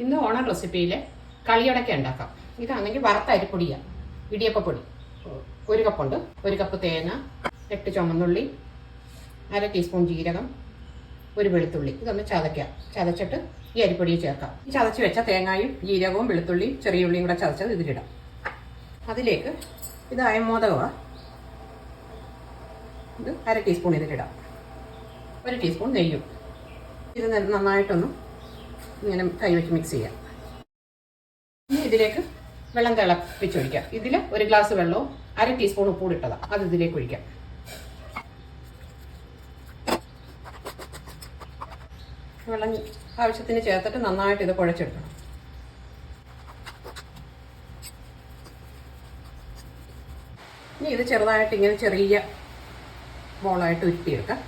ഇന്ന് ഓണം റെസിപ്പിയിൽ കളിയടക്ക ഉണ്ടാക്കാം. ഇതാണെങ്കിൽ വറുത്ത അരിപ്പൊടിയാണ്, ഇടിയപ്പപ്പൊടി. 1 കപ്പുണ്ട്. 1 കപ്പ് തേങ്ങ, 8 ചുമന്നുള്ളി, 1/2 ടീസ്പൂൺ ജീരകം, 1 വെളുത്തുള്ളി. ഇതൊന്ന് ചതച്ചിട്ട് ഈ അരിപ്പൊടിയിൽ ചേർക്കാം. ഈ ചതച്ച് വെച്ച തേങ്ങയും ജീരകവും വെളുത്തുള്ളിയും ചെറിയ ഉള്ളിയും കൂടെ ചതച്ചത് ഇതിലിടാം. അതിലേക്ക് ഇത് അയമോദകമാണ്, ഇത് 1/2 ടീസ്പൂൺ ഇതിലിടാം. 1 ടീസ്പൂൺ നെയ്യും. ഇത് നന്നായിട്ടൊന്ന് ഇങ്ങനെ കൈവച്ച് മിക്സ് ചെയ്യാം. ഇനി ഇതിലേക്ക് വെള്ളം തിളപ്പിച്ചൊഴിക്കാം. ഇതിൽ 1 ഗ്ലാസ് വെള്ളവും 1/2 ടീസ്പൂൺ ഉപ്പൂടി ഇട്ടതാണ്, അത് ഇതിലേക്ക് ഒഴിക്കാം. വെള്ളം ആവശ്യത്തിന് ചേർത്തിട്ട് നന്നായിട്ട് ഇത് കുഴച്ചെടുക്കണം. ഇനി ഇത് ചെറുതായിട്ട് ഇങ്ങനെ ചെറിയ ബോളായിട്ട് ഉരുട്ടിയെടുക്കാം.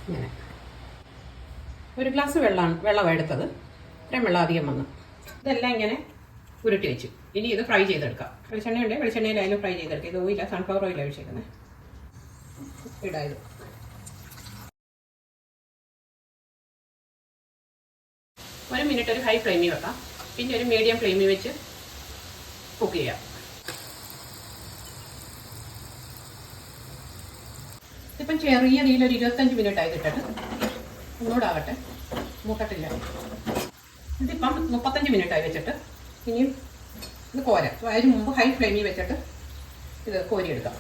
ഇങ്ങനെ 1 ഗ്ലാസ് വെള്ളം എടുത്തത്, ഇത്രയും വെള്ളം അധികം വന്നു. ഇതെല്ലാം ഇങ്ങനെ ഉരുട്ടി വെച്ചു. ഇനി ഇത് ഫ്രൈ ചെയ്തെടുക്കാം. വെളിച്ചെണ്ണ ഉണ്ടെങ്കിൽ വെളിച്ചെണ്ണയിലായാലും ഫ്രൈ ചെയ്തെടുക്കാം. ഇത് ഓയില, സൺഫ്ലവർ ഓയിലാണ് ഒഴിച്ചേക്കുന്നത്. ഇടായത് 1 മിനിറ്റ് ഒരു ഹൈ ഫ്ലെയിമിൽ വെക്കാം, പിന്നെ ഒരു മീഡിയം ഫ്ലെയിമിൽ വെച്ച് കുക്ക് ചെയ്യാം. ഇപ്പം ചെറിയ തീയിൽ ഒരു 25 മിനിറ്റ് ആയി ഇട്ടിട്ട് ഒന്നുകൂടാകട്ടെ, മൂക്കട്ടില്ല. ഇതിപ്പം 35 മിനിറ്റ് ആയി വെച്ചിട്ട് ഇനിയും ഇത് കോരാം. അതിന് മുമ്പ് ഹൈ ഫ്ലെയിമിൽ വെച്ചിട്ട് ഇത് കോരിയെടുക്കാം.